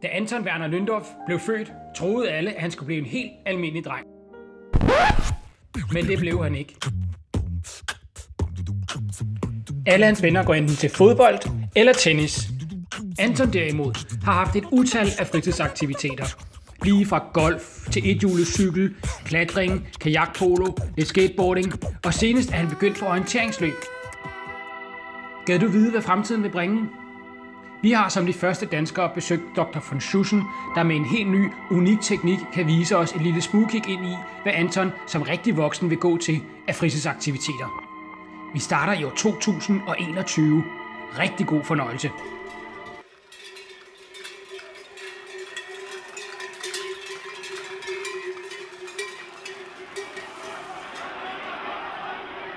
Da Anton Werner Lündorf blev født, troede alle, at han skulle blive en helt almindelig dreng. Men det blev han ikke. Alle hans venner går enten til fodbold eller tennis. Anton derimod har haft et utal af fritidsaktiviteter. Lige fra golf til ethjulet cykel, klatring, kajakpolo, lidt skateboarding, og senest er han begyndt på orienteringsløb. Gad du vide, hvad fremtiden vil bringe? Vi har som de første danskere besøgt Dr. von Schussen, der med en helt ny, unik teknik kan vise os et lille smugkig ind i, hvad Anton som rigtig voksen vil gå til af fritidsaktiviteter. Vi starter i år 2021. Rigtig god fornøjelse.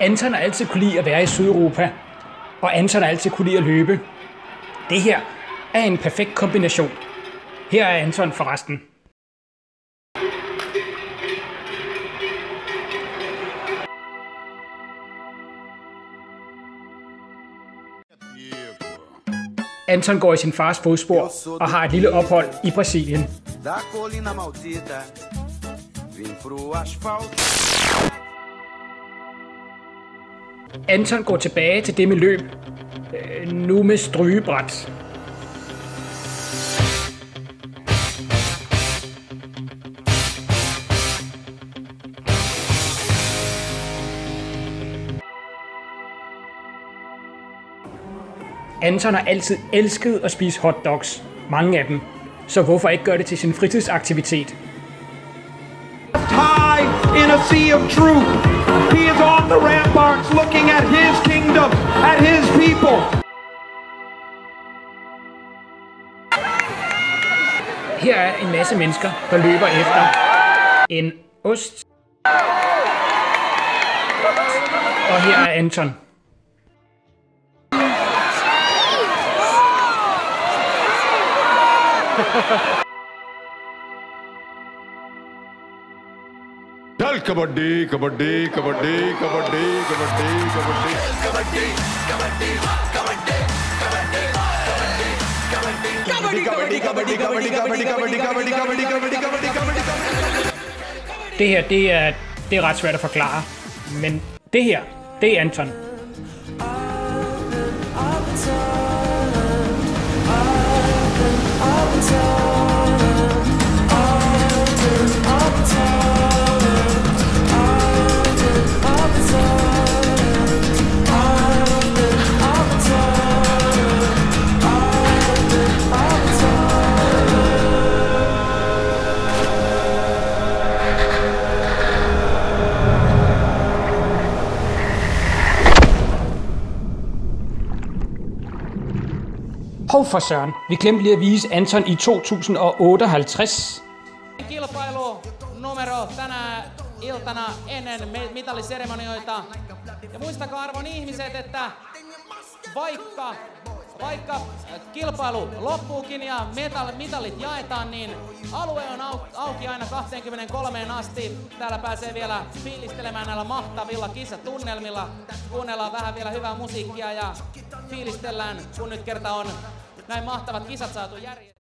Anton har altid kunne lide at være i Sydeuropa, og Anton har altid kunne lide at løbe. Det her er en perfekt kombination. Her er Anton forresten. Anton går i sin fars fodspor og har et lille ophold i Brasilien. Anton går tilbage til det med løb, nu med strygebræt. Anton har altid elsket at spise hotdogs, mange af dem, så hvorfor ikke gøre det til sin fritidsaktivitet? High in a sea of truth. He is on the ramparts looking at his kingdom, at his people. Her er en masse mennesker, der løber efter en ost. Og her er Anton. चल कबड्डी कबड्डी कबड्डी कबड्डी कबड्डी कबड्डी कबड्डी कबड्डी कबड्डी कबड्डी कबड्डी कबड्डी कबड्डी कबड्डी कबड्डी कबड्डी कबड्डी कबड्डी kabaddi. Det her, det er ret svært at forklare, men det her, det er Anton. Hov for søren, vi glemte lige at vise Anton i 2058. Kilpailu numero tänä iltana ennen mitaliseremonioita. Ja muistakaa arvon ihmiset, että vaikka kilpailu loppuukin ja mitalit jaetaan, niin alue on auki aina 23 asti. Täällä pääsee vielä fiilistelemään näillä mahtavilla kisatunnelmilla. Kuunnellaan vähän vielä hyvää musiikkia ja fiilistellään, kun nyt kerta on näin mahtavat kisat saatu järjestettyä.